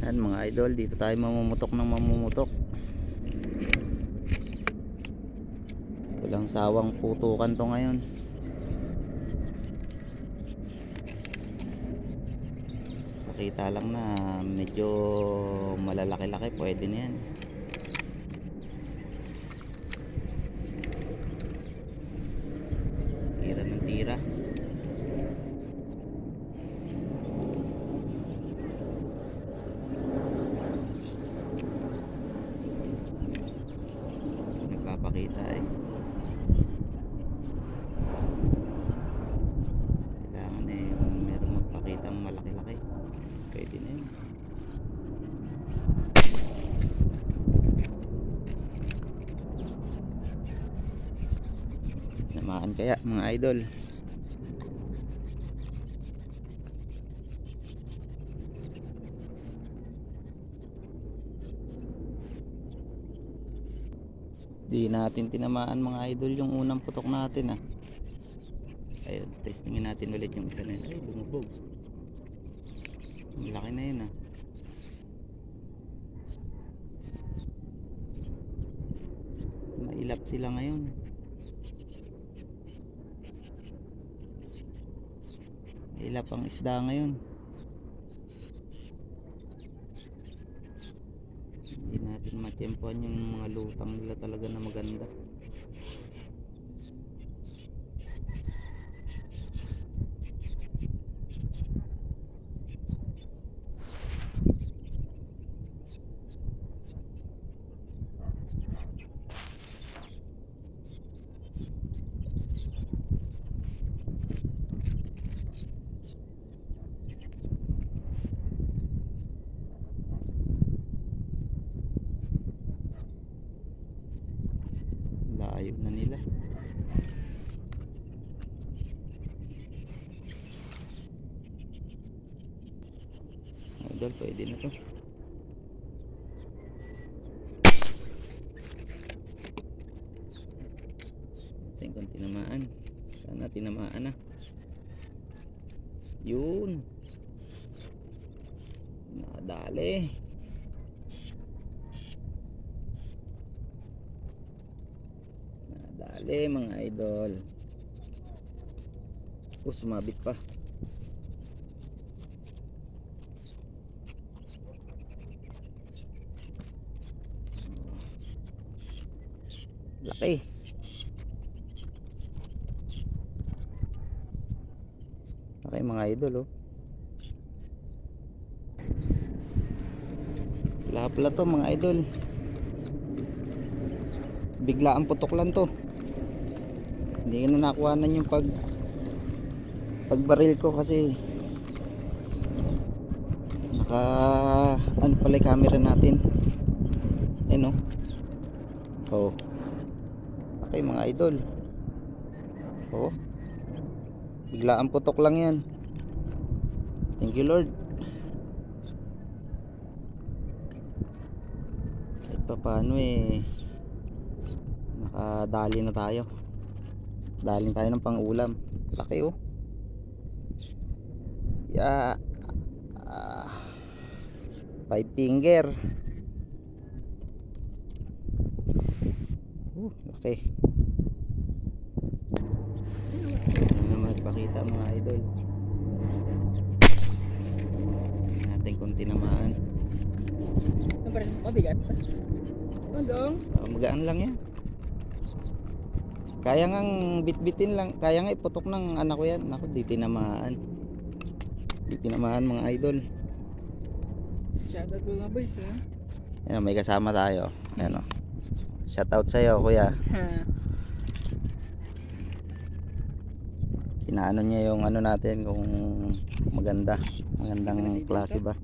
Yan mga idol, dito tayo mamumutok ng mamumutok. Walang sawang putukan to ngayon. Pakita lang na medyo malalaki-laki, pwede na yan. Tira ng tira. Nagpapakita eh. Kailangan eh meron magpakita ng malaki-laki. Pwede na yun. Namaan kaya mga idol. Di natin tinamaan mga idol yung unang putok natin ah. Ayun, testingin natin ulit yung isa na yun. Ay, lumubog. Ang laki na yun ah. Mailap sila ngayon. Mailap ang isda ngayon. Hindi natin matyempuan yung mga lutang nila talaga na maganda. Layo na nila. Idol, pwede na to. Tingnan kung tinamaan. Sana tinamaan na. Yun. Nadali. Nadali mga idol. Sumabit pa. Laki. Laki mga idol oh. Wala pala to mga idol. Bigla ang putok lang to. Hindi na nakuhanan yung pagbaril ko kasi naka ano pala yung camera natin. Ayun oh. Oh. Okay mga idol. Oh. Bigla ang putok lang yan. Thank you Lord. Kahit pa paano eh nakadali na tayo. Daling tayo ng pang-ulam. Laki oh. Yeah. 5 finger. Okay. Ano magpakita mga idol. Natin kung tinamaan. Mabigat. Hanggang? Magaan lang yan. Kaya ngang bitbitin lang. Kaya nga iputok ng anak ko yan. Naku, di tinamaan. Di tinamaan mga idol. Shoutout mga boys ha. Yan, may kasama tayo. Ayan o. Shoutout sa'yo kuya. Inaano niya yung ano natin kung maganda. Magandang klase ba.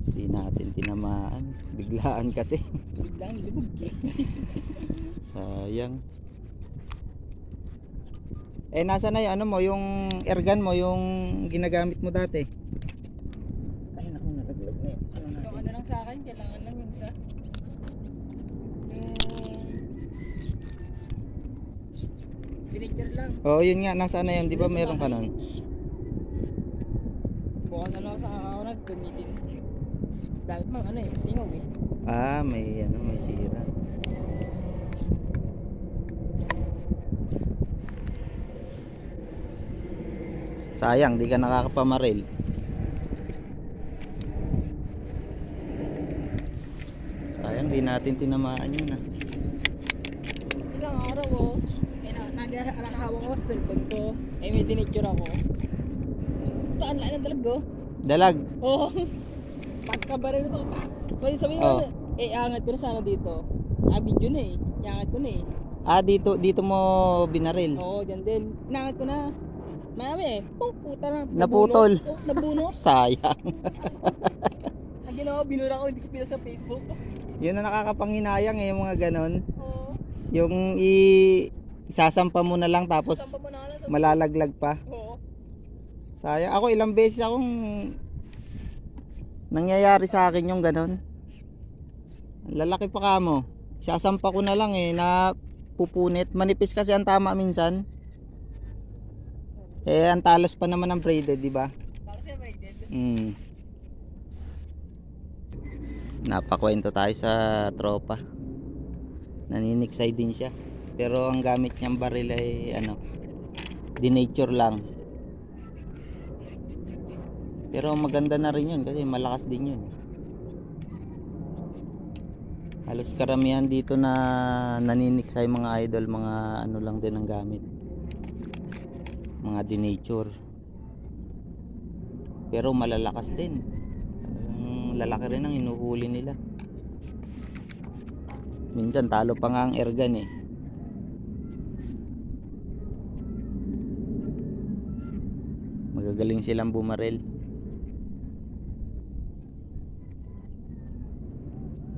Hindi natin tinamaan. Biglaan kasi. Biglang libog eh. Sayang. Eh nasa na yung ano mo, yung airgun mo, yung ginagamit mo dati? Ay naku, nalaglag na yun. Yung ano lang sa akin, kailangan lang yung isa. Yung vinegar lang. Oo, yun nga, nasa na yun, di ba meron ka nun? Bukas na lang sa ako nag-meeting. Dapat mang ano eh, singaw eh. Ah, may ano, may sira. Sayang, di ka nakakapamaril. Sayang, di natin tinamaan yun ah. Isang araw ko, nakahawak ko sa cellphone ko. Eh may dinicture ako. Ito, ang lain ng dalag ko. Dalag. Oo. Pagkabaril ko, sabi Oh. nila, angat ko na sana dito. Video na eh. Iangat ko na eh. Ah, dito mo binaril. Oo, dyan din. Inangat ko na. Mami eh, puta na. Naputol. Nabunot. Sayang. Ang ginawa, binura ko, hindi ko pila sa Facebook. Yun ang nakakapanghinayang eh, yung mga ganon. Oo. Yung isasampa mo na lang tapos Sampa mo na lang sa malalaglag pa. Oo. Sayang. Ako ilang beses akong nangyayari sa akin yung ganon. Ang lalaki pa kamo. Isasampa ko na lang eh, na pupunit. Manipis kasi ang tama minsan. Eh, ang talas pa naman ng braided, di ba? Baka siya braided. Napakwento tayo sa tropa. Naniniksay din siya. Pero ang gamit niyang baril ay ano, denature lang. Pero maganda na rin yun kasi malakas din yun. Halos karamihan dito na naniniksay mga idol, mga ano lang din ang gamit. Mga denature. Pero malalakas din. Talagang lalaki rin ang hinuhuli nila. Minsan talo pa nga ang airgun eh. Magagaling silang bumaril.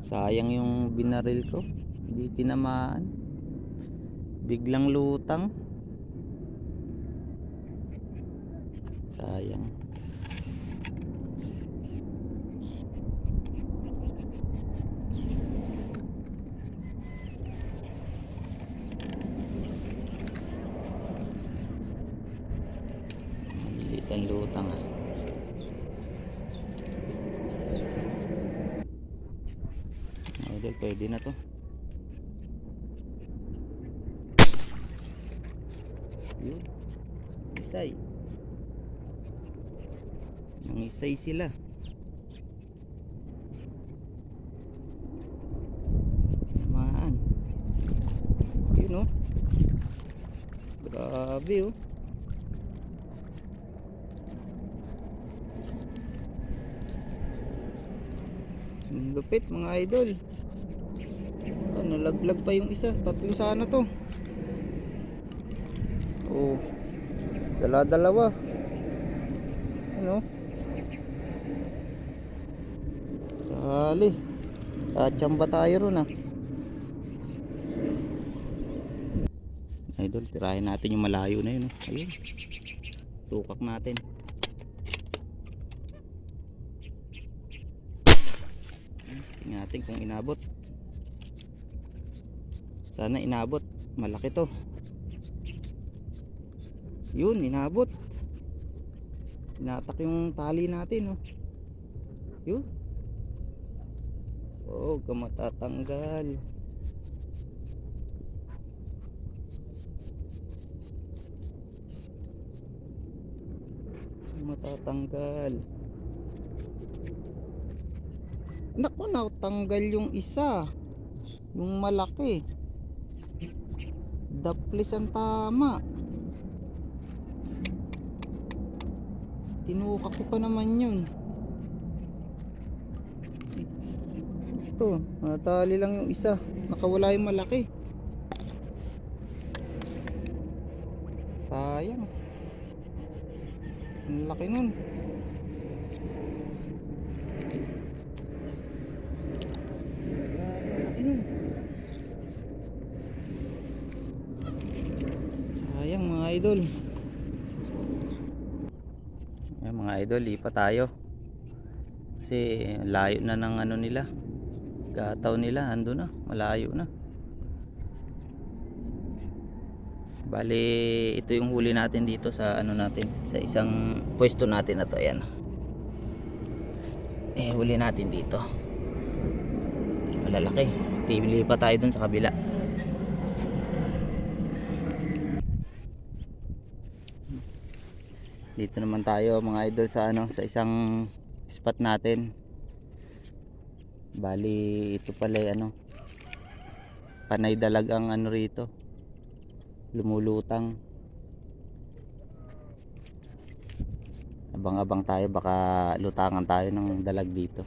Sayang yung binaril ko. Hindi tinamaan. Biglang lutang. Sayang. Maliliit ang lutang ah. Idol, pwede na to. Yun. Isay. Nangisay sila. Tamaan. Yun oh. Grabe oh. Ang lupit mga idol. Oh, nalaglag pa yung isa. Tatlo sana to. Oh. Dala-dalawa. Ano? Dali. Kachamba tayo ron ah. Idol, tirahin natin yung malayo na yun. Ayun. Tukak natin. Tingnan natin kung inabot. Sana inabot. Malaki to. Yun, inabot. Inatak yung tali natin, oh. Yun. Oh, matatanggal. Matatanggal. Naku, natanggal yung isa. Yung malaki. Daplis ang tama. Tinuka ko pa naman yun. Ito, natali lang yung isa. Nakawala yung malaki. Sayang. Ang laki nun. Sayang mga idol. Ayan, mga idol, lipat tayo. Kasi layo na ng ano nila. Gataw nila, ando na, malayo na. Bali, ito yung huli natin dito sa ano natin, sa isang pwesto natin na to. Ayan. huli natin dito. Malalaki. Tibili pa tayo dun sa kabila. Dito naman tayo mga idol sa ano, sa isang spot natin. Bali ito pala ano, panay dalagang ano rito, lumulutang. Abang-abang tayo, baka lutangan tayo ng dalag dito.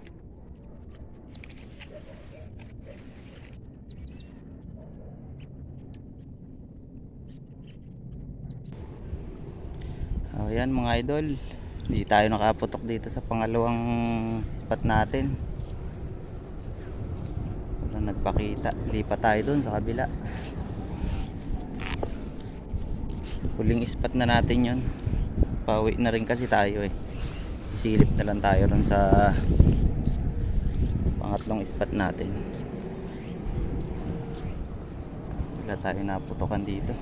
Ayan mga idol, hindi tayo nakaputok dito sa pangalawang spot natin. Wala nagpakita, lipat tayo dun sa kabila. Huling spot na natin yun. Pauwi na rin kasi tayo eh. Isilip na lang tayo rin sa pangatlong spot natin. Wala tayo naputokan dito.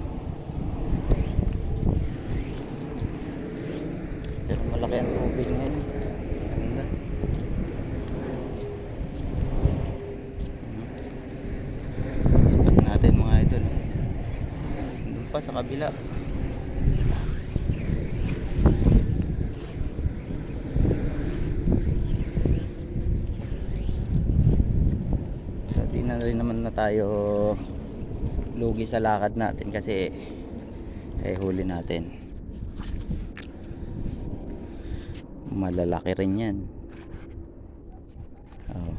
Pero malaki ang tubig ngayon. Ganda. Spot natin mga idol. Doon pa sa kabila. Di na rin naman na tayo lugi sa lakad natin kasi huli natin. Malalaki rin yan. Oh.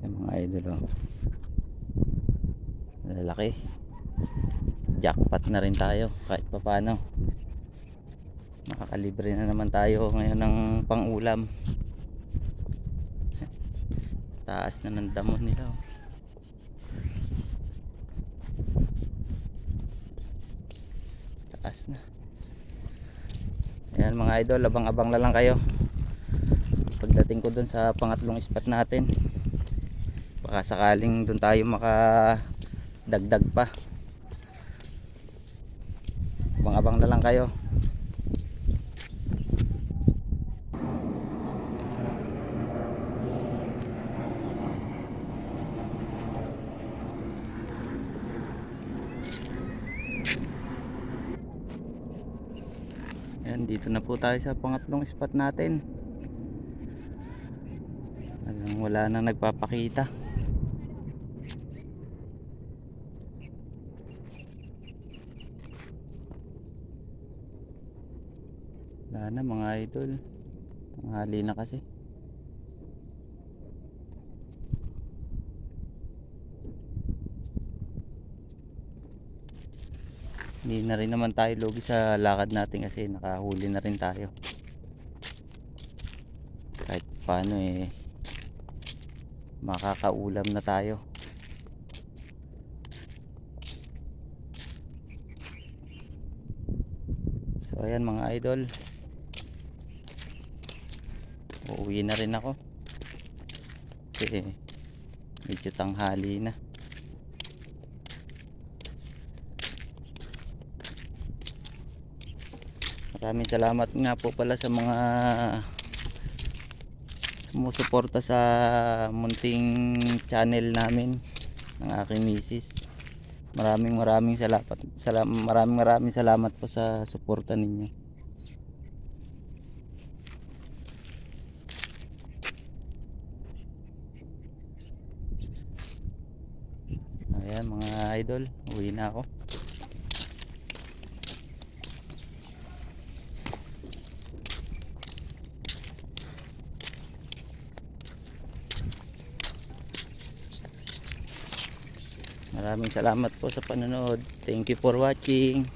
Yung mga idol oh. Malalaki. Jackpot na rin tayo kahit pa paano. Makakalibre na naman tayo ngayon ng pang-ulam. Taas na ng damo nila oh. Taas na. Ayan mga idol, abang-abang na lang kayo pagdating ko dun sa pangatlong spot natin. Baka sakaling dun tayo makadagdag pa. Abang-abang na lang kayo. Ayan, dito na po tayo sa pangatlong spot natin. Wala na nagpapakita. Wala na mga idol. Tanghali na kasi. Hindi na rin naman tayo lugi sa lakad natin kasi nakahuli na rin tayo. Kahit paano eh makakaulam na tayo. So ayan mga idol, uuwi na rin ako kasi medyo tanghali na. Maraming salamat nga po pala sa mga sumusuporta sa munting channel namin ng aking misis. Maraming salamat po sa suporta ninyo. Ayan mga idol, uwi na ako. Maraming salamat po sa panonood. Thank you for watching.